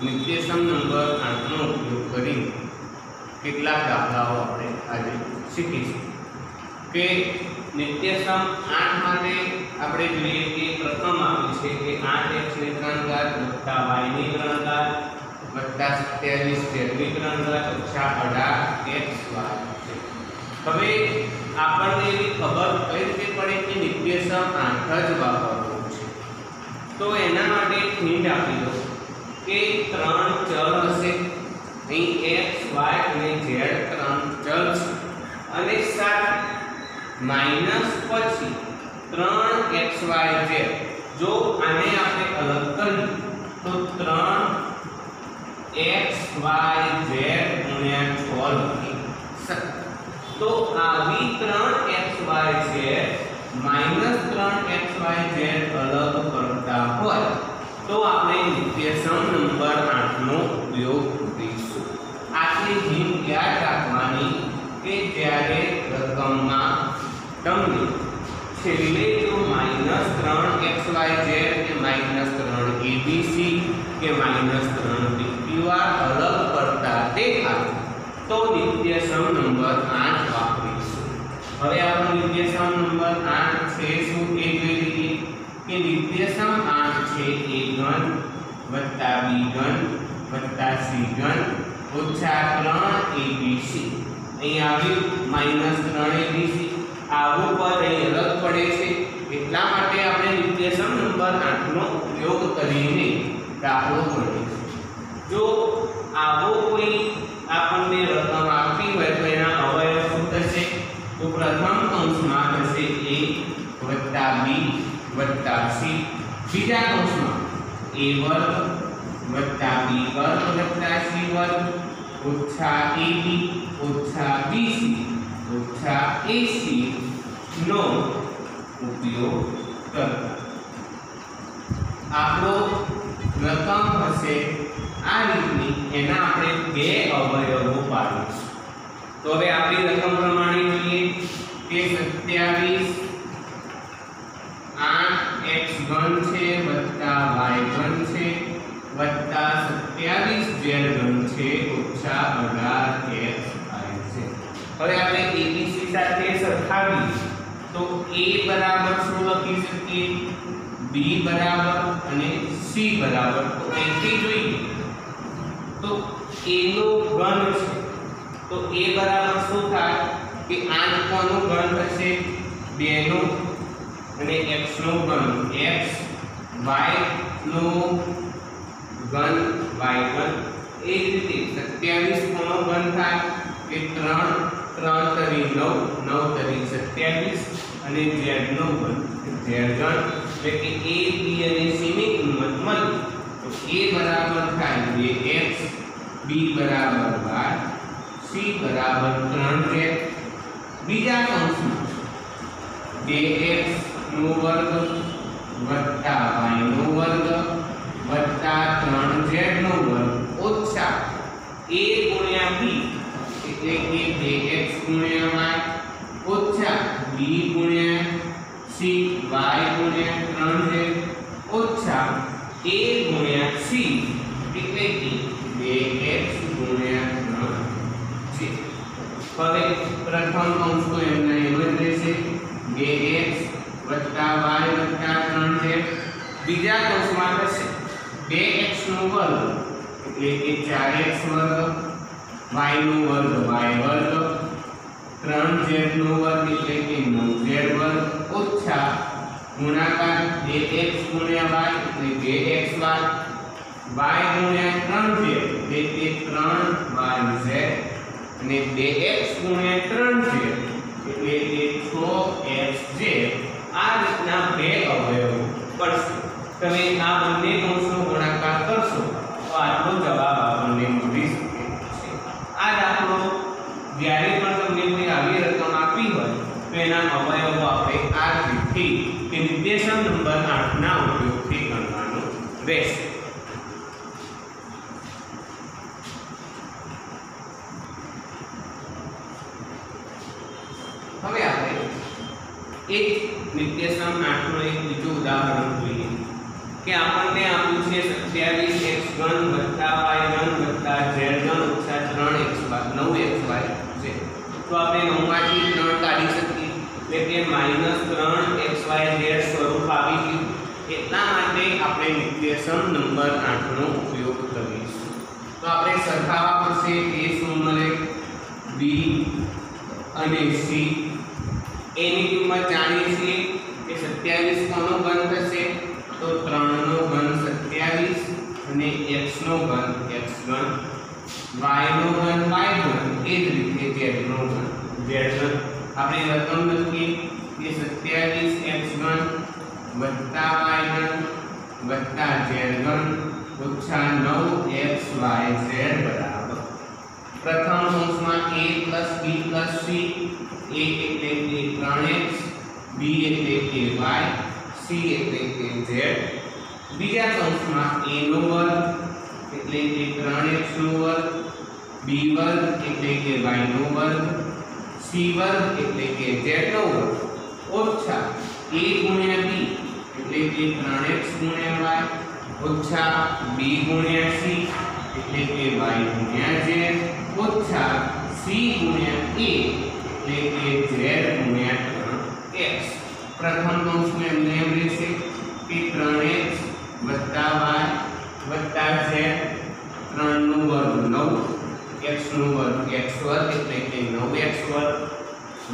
નિત્યસમ number 8 નો ઉપયોગ કરી કેટલાક દાખલાઓ આપણે આજે શીખીશું કે નિત્યસમ 8 માટે આપણે જોઈએ કે પ્રથમ આપ્યું છે કે 8x ની 3 ઘાત y ની 3 ઘાત 27z ની 3 ઘાત 18xy છે। હવે આપણને એવી ખબર કઈ રીતે પડે કે નિત્યસમ 8 જ વાપરવું છે, તો એના માટે હિન્ટ આપી દો કે 3 ચલ હશે, અહીં x y અને z 3 ચલ છે અને સાથે માઈનસ પછી 3xyz, જો આને આપણે અલગ કરીએ તો 3xyz ગુણ્યા 6 લખી શકીએ। તો આવી 3xyz માઈનસ 3xyz અલગ કરતા હોય તો આપણે નિત્યસમ નંબર 8 નો ઉપયોગ કરીશું। આટલી હિન્ટ યાદ રાખવાની કે જ્યારે રકમમાં તમને છેલ્લે જો માઈનસ 3xyz કે માઈનસ 3abc કે માઈનસ 3pqr અલગ પડતા દેખાય તો નિત્યસમ નંબર 8 વાપરીશું। હવે આપણો નિત્યસમ નંબર 8 છે શું એ જોઈ લઈએ કે નિત્યસમ 8 છે a ઘન વત્તા b ઘન વત્તા c ઘન ઓછા 3abc। અહીં આવ્યું માઈનસ 3abc, આવું પદ અહીં અલગ પડે છે એટલા માટે આપણે નિત્યસમ નંબર 8 નો ઉપયોગ કરીને દાખલો ગણીશું। જો આવો કોઈ આપણને રકમ આપી હોય તો એના અવયવ શું થશે? તો પ્રથમ કૌંસમાં થશે a વત્તા b વત્તા c, બીજા કૌંસમાં a વર્ગ વત્તા b વર્ગ વત્તા c વર્ગ ઓછા ab ઓછા bc ઓછા ac નો ઉપયોગ કરતા આપણો રકમ હશે આ રીતની, એના આપણે બે અવયવો પાડીશું। તો હવે આપણી રકમ પ્રમાણે જોઈએ કે 27 8x ઘન છે વત્તા y ઘન છે વત્તા 27z ઘન છે ઓછા 18xy છે। હવે આપણે abc સાથે સરખાવીએ તો a બરાબર શું લખી શકીએ? b બરાબર અને c બરાબર, તો અહીંથી જોઈએ તો a નો ઘન છે તો a બરાબર શું થાય કે 8 કોનો ઘન થશે? 2 નો અને x નો ઘન x, y નો ઘન y ઘન, એ જ રીતે 27 કોનો ઘન થાય કે 3 3 તરી 9 9 તરી 27 અને z નો ઘન z ઘન, એટલે કે a b અને c ની કિંમત મળી તો a બરાબર થાય 2x, b બરાબર y, c બરાબર 3z। બીજા કૌંસમાં 2x નો વર્ગ વત્તા y નો વર્ગ વત્તા 3z નો વર્ગ ઓછા a ગુણ્યા b એટલે કે 2x ગુણ્યા y ઓછા b ગુણ્યા c y ગુણ્યા 3z ઓછા a ગુણ્યા c એટલે કે 2x ગુણ્યા 3z। હવે પ્રથમ કૌંસ તો એમના એમ જ રહેશે 2x વત્તા y વત્તા 3z, બીજા કૌંસમાં થશે 2x નો વર્ગ એટલે કે 4x વર્ગ, y નો વર્ગ y વર્ગ, 3z નો વર્ગ એટલે કે 9z વર્ગ ઓછા ગુણાકાર 2x ગુણ્યા y એટલે 2xy, y ગુણ્યા 3z એટલે કે 3yz અને 2x ગુણ્યા 3z એટલે કે 6xz। આ રીતના બે અવયવો પડશે। તમે આ બંને કૌંસનો ગુણાકાર કરશો તો આટલો જવાબ આપણને મળી શકે છે। આ દાખલો જ્યારે પણ તમને કોઈ આવી રકમ આપી હોય તો એના અવયવો આપણે આ રીતથી કે નિત્યસમ નંબર 8 ના ઉપયોગથી ગણવાનું રહેશે। હવે આપણે એક નિત્યસમ 8 નું એક બીજું ઉદાહરણ જોઈએ કે આપણને આપ્યું છે 27x ઘન વત્તા तो આપણે 9 માંથી 3 કાઢી શકીએ એટલે કે -3xyz સ્વરૂપ આવી ગયું એટલા માટે આપણે નિત્યસમ નંબર 8 નો ઉપયોગ કરીશું તો આપણે સરખાવવા પડશે a શું મળે b અને c એની કિંમત જાણીએ છીએ કે 27 કોનો ઘન થશે તો 3 નો ઘન 27 અને x નો ઘન x ઘન y નો ઘન y ઘન એ જ રીતે z નો ઘન z ઘન આપણે રકમ લખીએ કે 27x ઘન વત્તા y ઘન વત્તા z ઘન ઓછા 9xyz બરાબર પ્રથમ કૌંસમાં a b c a એટલે કે 3x b એટલે કે y c એટલે કે z બીજા કૌંસમાં a નો વર્ગ એટલે કે 3x નો વર્ગ b વર્ગ એટલે કે y નો વર્ગ c વર્ગ એટલે કે z નો વર્ગ ઓછા a ગુણ્યા b એટલે કે 3x ગુણ્યા y ઓછા b ગુણ્યા c એટલે કે y ગુણ્યા z ઓછા c ગુણ્યા a એટલે કે z ગુણ્યા 3x પ્રથમ કૌંસમાં એમને એમ રહેશે કે 3x વત્તા y વત્તા z 3 નો વર્ગ 9 x નો વર્ગ x વર્ગ એટલે કે 9x વર્ગ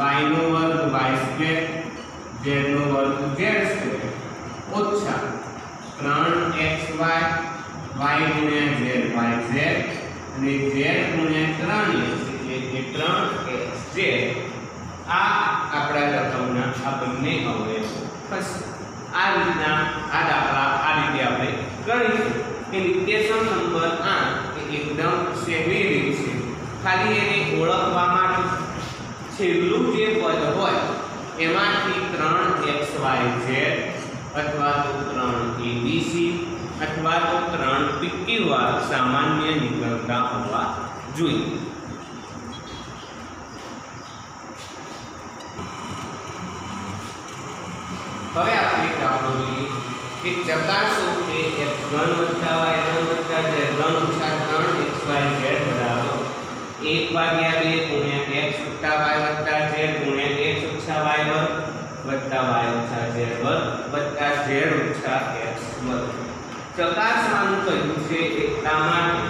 y નો વર્ગ y સ્ક્વેર z નો વર્ગ z સ્ક્વેર ઓછા 3xy y ગુણ્યા z yz અને z ગુણ્યા 3x એટલે કે 3xz આ આપણા રકમના આ બંને અવયવો થશે આ રીતના આ દાખલા આ રીતે આપણે ગણીશું કે નિત્યસમ નંબર 8 એ એકદમ સહેલી રીત છે ખાલી એને ઓળખવા માટે છેલ્લું જે પદ હોય એમાંથી 3xyz અથવા તો 3abc અથવા તો 3 PQR સામાન્ય નીકળતા હોવા જોઈએ હવે આપણે દાખલો જોઈએ કે ચકાસો કે x ઘન વત્તા y ઘન વત્તા z ઘન ઓછા 3xyz બરાબર 1/2 ગુણ્યા x વત્તા y વત્તા z ગુણ્યા x ઓછા y વર્ગ વત્તા y ઓછા z વર્ગ વત્તા z ઓછા x વર્ગ ચકાસવાનું કહ્યું છે એટલા માટે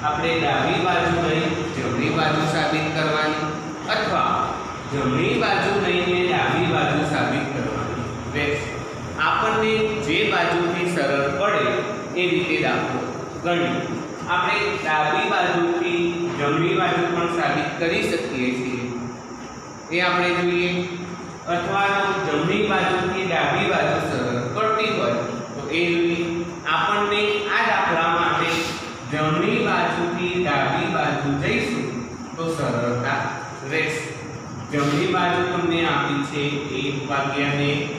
આપણે ડાબી બાજુ લઈ જમણી બાજુ સાબિત કરવાની અથવા જમણી બાજુ લઈને ડાબી બાજુ સાબિત કરવાની રહેશે આપણને જે બાજુથી સરળ પડે એ રીતે દાખલો ગણીએ આપણે ડાબી બાજુથી જમણી બાજુ પણ સાબિત કરી શકીએ છીએ એ આપણે જોઈએ અથવા તો જમણી બાજુથી ડાબી બાજુ સરળ પડતી હોય તો એ જોઈએ આપણને આ દાખલા માટે જમણી બાજુથી ડાબી બાજુ જઈશું તો સરળતા રહેશે જમણી બાજુ તમને આપી છે 1/2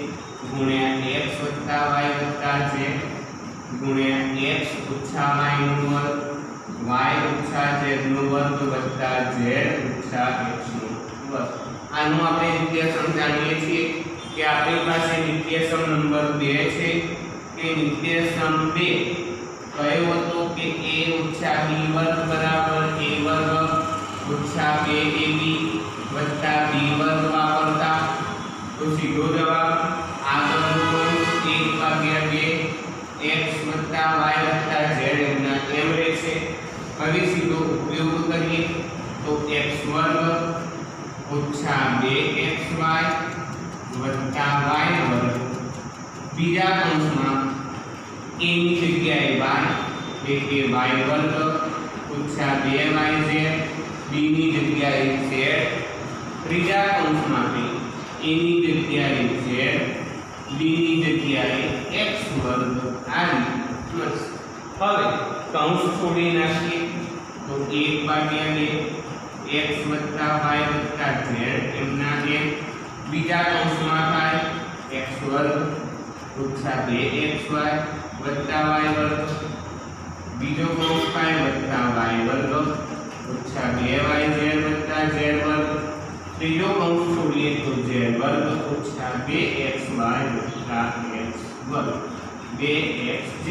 ગુણ્યા x વત્તા y વત્તા z ગુણ્યા x ઓછા y નો વર્ગ y ઓછા z નો વર્ગ વત્તા z ઓછા x નો વર્ગ આનું આપણે નિત્યસમ જાણીએ છીએ કે આપણી પાસે નિત્યસમ નંબર 2 છે કે નિત્યસમ 2 કયો હતો કે a ઓછા b વર્ગ બરાબર a વર્ગ ઓછા 2ab વત્તા b વર્ગ વાપરતા તો સીધો જવાબ આગળનો 1/2 x વત્તા y વત્તા z એમના એમ રહેશે હવે સીધો ઉપયોગ કરીએ તો x વર્ગ ઓછા 2xy વત્તા y વર્ગ બીજા કૌંસમાં a ની જગ્યાએ y એટલે કે y વર્ગ ઓછા 2yz b ની જગ્યાએ z ત્રીજા કૌંસમાંથી a ની જગ્યાએ z b ની જગ્યાએ x વર્ગ આવી મળશે હવે કૌંસ છોડી નાખીએ તો 1/2 x વત્તા y વત્તા z એમના એમ બીજા કૌંસમાં થાય x વર્ગ ઓછા 2xy વત્તા y વર્ગ બીજો કૌંસ થાય વત્તા y વર્ગ ઓછા 2yz વત્તા z વર્ગ ત્રીજો કૌંસ છોડીએ તો z વર્ગ ઓછા 2xy વત્તા x વર્ગ 2xz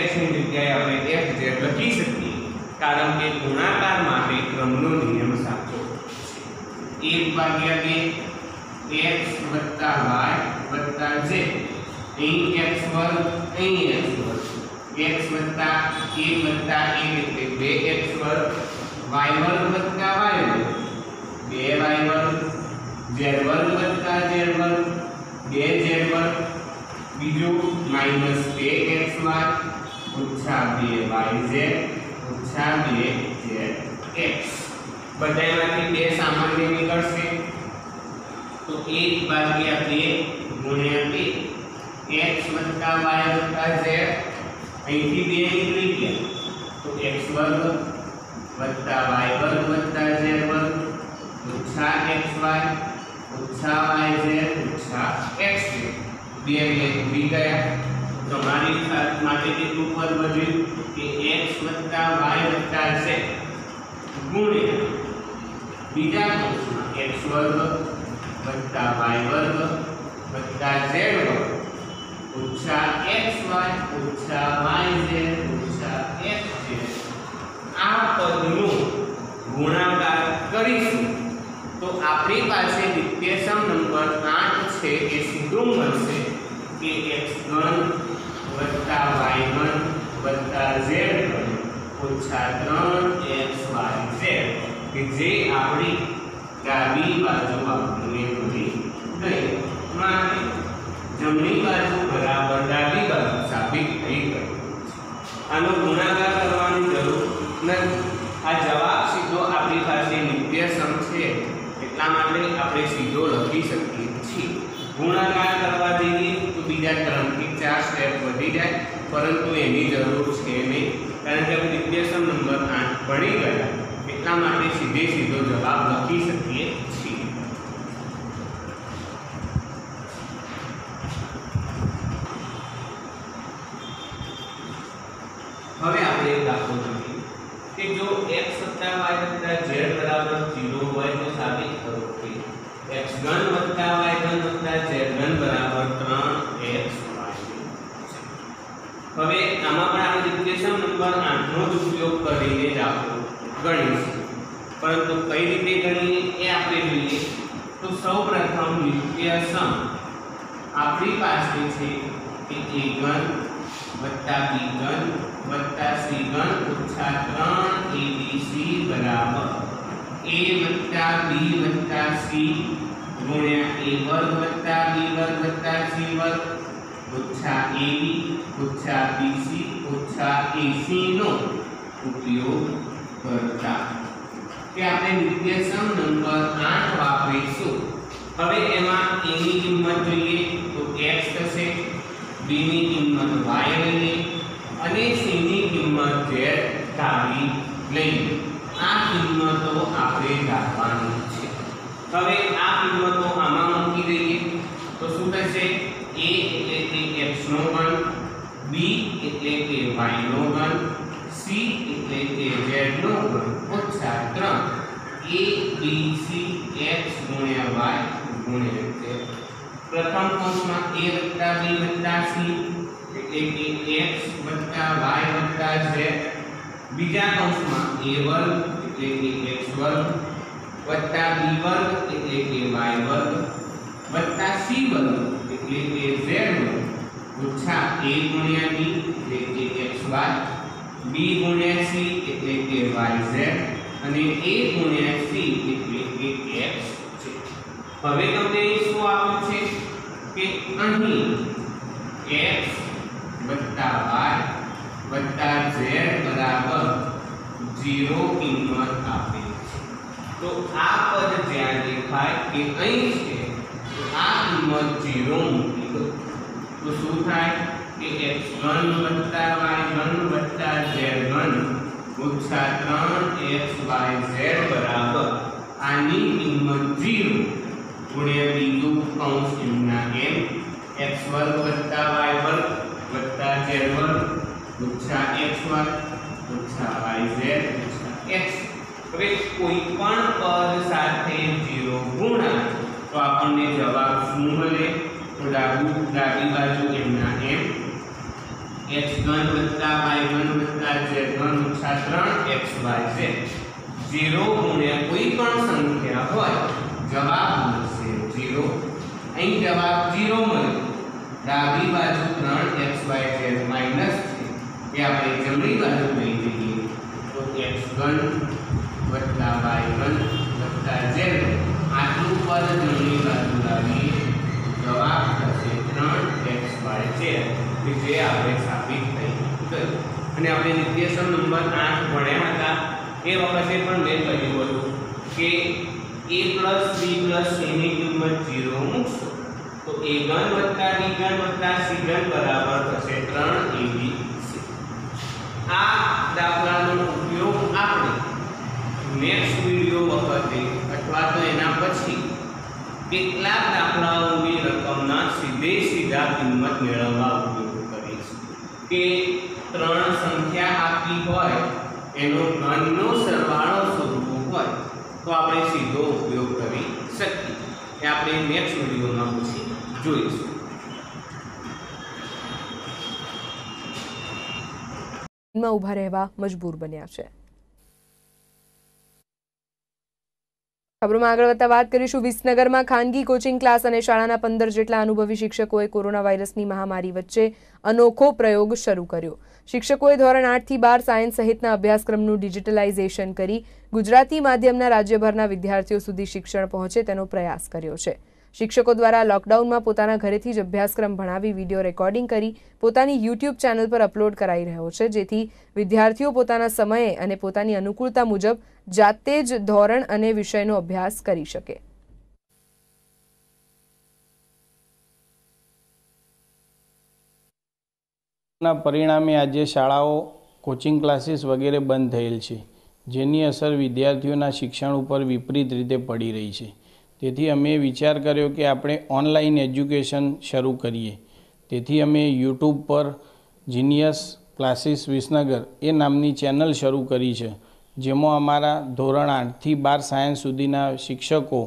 x ની જગ્યાએ આપણે fz લખી શકીએ કારણ કે ગુણાકાર માટે ક્રમનો નિયમ સાચો છે 1 ભાગ્યા 2 x વત્તા y વત્તા z અહીં x વર્ગ અહીં x વર્ગ x વત્તા 1 વત્તા 1 એટલે 2x વર્ગ y વર્ગ વત્તા y વર્ગ 2y વર્ગ z વર્ગ વત્તા z વર્ગ 2z વર્ગ બીજું માઈનસ 2xy ઓછા 2yz ઓછા 2zx બધામાંથી 2 સામાન્ય નીકળશે તો 1 ભાગ્યા 2 ગુણ્યા 2 x વત્તા y વત્તા z અહીંથી 2 નીકળી ગયા તો x વર્ગ વત્તા y વર્ગ વત્તા z વર્ગ ઓછા xy ઓછા yz ઓછા x બે ઉડી ગયા તમારી માટે કેટલું પદ બન્યું કે x વત્તા y વત્તા z ગુણ્યા બીજા પદમાં x વર્ગ વત્તા y વર્ગ વત્તા z વર્ગ ઓછા xy ઓછા yz ઓછા xz આ પદનો ગુણાકાર કરીશું તો આપણી પાસે નિત્યસમ નંબર 8 છે એ સીધો મળશે કે x ઘન વત્તા y ઘન વત્તા z ઘન ઓછા 3xyz કે જે આપણી ડાબી બાજુ આપણને મળી ગઈ માટે જમણી બાજુ બરાબર ડાબી બાજુ સાબિત થઈ ગઈ આનો ગુણાકાર કરવાની જરૂર નથી આ જવાબ સીધો આપણી પાસે નિત્યસમ છે એટલા માટે આપણે સીધો લખી શકીએ છીએ ગુણાકાર કરવા જઈએ તો બીજા 3 થી 4 સ્ટેપ વધી જાય પરંતુ એની જરૂર છે નહીં કારણ કે આપણે નિત્યસમ નંબર 8 ભણી ગયા એટલા માટે સીધો જવાબ લખી શકીએ છીએ હવે આપણે એક દાખલો જોઈએ કે જો x વત્તા y વત્તા z બરાબર 0 હોય તો સાબિત કરો કે x ઘન વત્તા y ઘન વત્તા z ઘન બરાબર 3xy હવે આમાં પણ આપણે નિત્યસમ નંબર 8 નો ઉપયોગ કરીને જ આપણે ગણીશું પરંતુ કઈ રીતે ગણીએ એ આપણે જોઈએ તો સૌપ્રથમ નિત્યસમ આપણી પાસે છે કે a ઘન વત્તા b ઘન વત્તા c ઘન ઓછા 3abc બરાબર a વત્તા b વત્તા c ગુણ્યા a વર્ગ વત્તા b વર્ગ વત્તા c વર્ગ ઓછા ab ઓછા bc ઓછા ac નો ઉપયોગ કરતા કે આપણે નિત્યસમ નંબર 8 વાપરીશું હવે એમાં a ની કિંમત જોઈએ તો x થશે b ની કિંમત y લઈએ અને c ની કિંમત z ધારી લઈએ આ કિંમતો આપણે ધારવાની છે હવે આ કિંમતો આમાં મૂકી દઈએ તો શું થશે a એટલે કે x નો ઘન b એટલે કે y નો ઘન c એટલે કે z નો ઘન ઓછા 3 a b c x ગુણ્યા y ગુણ્યા z પ્રથમ કૌંસમાં a વત્તા b વત્તા c એટલે કે x વત્તા y વત્તા z બીજા કૌંસમાં a વર્ગ એટલે કે x વર્ગ વત્તા b વર્ગ એટલે કે y વર્ગ વત્તા c વર્ગ એટલે કે z વર્ગ ઓછા a ગુણ્યા b એટલે કે xy b ગુણ્યા c એટલે કે yz અને a ગુણ્યા c એટલે કે x છે હવે તમને શું આપ્યું છે કે અહીં x વત્તા y વત્તા z બરાબર 0 કિંમત આપેલ છે તો આ પદ જ્યાં દેખાય કે અહીં છે તો આ કિંમત 0 મૂકી દો તો શું થાય કે x ઘન વત્તા y ઘન વત્તા z ઘન ઓછા 3xyz બરાબર આની કિંમત 0 ગુણ્યા બીજું કૌંસ એમના એમ x વર્ગ વત્તા y વર્ગ વત્તા z વર્ગ ઓછા x વર્ગ ઓછા yz ઓછા x હવે કોઈ પણ પદ સાથે 0 ગુણાય તો આપણને જવાબ શું મળે તો ડાબી બાજુ એમના એમ x ઘન વત્તા y ઘન વત્તા z ઘન ઓછા 3xyz 0 ગુણ્યા કોઈ પણ સંખ્યા હોય જવાબ મળશે 0. અહીં જવાબ 0 મળ્યો. ડાબી બાજુ 3xyz માઈનસ છે એ આપણે જમણી બાજુ લઈ જઈએ તો x3 + y1 + z આટલું પદ જમણી બાજુ લાવીએ જવાબ થશે 3xyz કે જે આપણે સાબિત થઈ ગયું. અને આપણે નિત્યસમ નંબર 8 ભણ્યા હતા એ વખતે પણ મેં કહ્યું હતું કે a + b + c ની કિંમત 0 મૂકશો તો a ઘન + d ઘન + c ઘન બરાબર થશે 3abc. આ દાખલાનો ઉપયોગ આપણે નેક્સ્ટ વિડિયો વખતે અથવા તો એના પછી કેટલાક દાખલાઓની રકમના સીધા કિંમત મેળવવા ઉપયોગ કરીશું. કે 3 સંખ્યા આપી હોય એનો ઘનનો સરવાળો શોધવો હોય તો આપણે સીધો ઉપયોગ કરી શકીએ. એ આપણે નેક્સ્ટ વિડિયોમાં પછી જોઈશું. માં ઊભા રહેવા મજબૂર બન્યા છે. ખબરોમાં આગળ વધતા વાત કરીશું. વિસનગરમાં ખાનગી કોચિંગ ક્લાસ અને શાળાના 15 જેટલા અનુભવી શિક્ષકોએ કોરોના વાયરસની મહામારી વચ્ચે અનોખો પ્રયોગ શરૂ કર્યો. શિક્ષકોએ ધોરણ 8 થી 12 સાયન્સ સહિતના અભ્યાસક્રમનું ડિજિટલાઇઝેશન કરી ગુજરાતી માધ્યમના રાજ્યભરના વિદ્યાર્થીઓ સુધી શિક્ષણ પહોંચે તેનો પ્રયાસ કર્યો છે. શિક્ષકો દ્વારા લોકડાઉનમાં પોતાના ઘરેથી જ અભ્યાસક્રમ ભણાવી વિડીયો રેકોર્ડિંગ કરી પોતાની યુટ્યુબ ચેનલ પર અપલોડ કરાઈ રહ્યો છે, જેથી વિદ્યાર્થીઓ પોતાના સમયે અને પોતાની અનુકૂળતા મુજબ જાતે જ ધોરણ અને વિષયનો અભ્યાસ કરી શકે. ના પરિણામે આજે શાળાઓ, કોચિંગ ક્લાસીસ વગેરે બંધ થયેલ છે, જેની અસર વિદ્યાર્થીઓના શિક્ષણ ઉપર વિપરીત રીતે પડી રહી છે. તેથી અમે વિચાર કર્યો કે આપણે ઓનલાઈન એજ્યુકેશન શરૂ કરીએ. તેથી અમે યુટ્યુબ પર જીનિયસ ક્લાસીસ વિસનગર એ નામની ચેનલ શરૂ કરી છે, જેમાં અમારા ધોરણ 8 થી 12 સાયન્સ સુધીના શિક્ષકો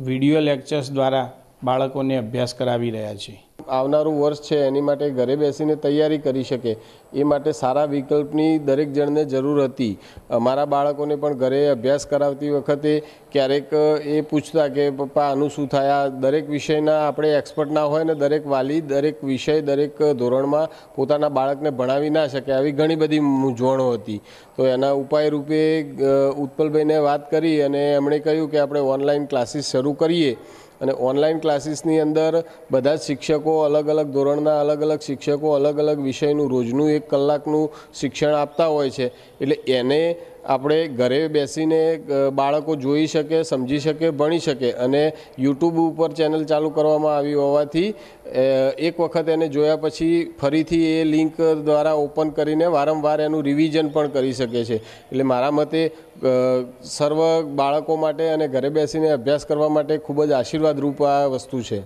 વિડીયો લેક્ચર્સ દ્વારા બાળકોને અભ્યાસ કરાવી રહ્યા છે. આવનારું વર્ષ છે એની માટે ઘરે બેસીને તૈયારી કરી શકે એ માટે સારા વિકલ્પની દરેક જણને જરૂર હતી. અમારા બાળકોને પણ ઘરે અભ્યાસ કરાવતી વખતે ક્યારેક એ પૂછતા કે પપ્પા આનું શું થાય. આ દરેક વિષયના આપણે એક્સપર્ટ ના હોય ને દરેક વાલી દરેક વિષય દરેક ધોરણમાં પોતાના બાળકને ભણાવી ના શકે, આવી ઘણી બધી મૂંઝવણો હતી. તો એના ઉપાય રૂપે ઉત્પલભાઈને વાત કરી અને એમણે કહ્યું કે આપણે ઓનલાઈન ક્લાસીસ શરૂ કરીએ. અને ઓનલાઈન ક્લાસીસની અંદર બધા જ શિક્ષકો અલગ અલગ ધોરણના અલગ અલગ શિક્ષકો અલગ અલગ વિષયનું રોજનું 1 કલાકનું શિક્ષણ આપતા હોય છે. એટલે એને આપણે ઘરે બેસીને બાળકો જોઈ શકે, સમજી શકે, ભણી શકે. અને યુટ્યુબ ઉપર ચેનલ ચાલુ કરવામાં આવી હોવાથી એક વખત એને જોયા પછી ફરીથી એ લિંક દ્વારા ઓપન કરીને વારંવાર એનું રિવિઝન પણ કરી શકે છે. એટલે મારા મતે સર્વ બાળકો માટે અને ઘરે બેસીને અભ્યાસ કરવા માટે ખૂબ જ આશીર્વાદરૂપ આ વસ્તુ છે.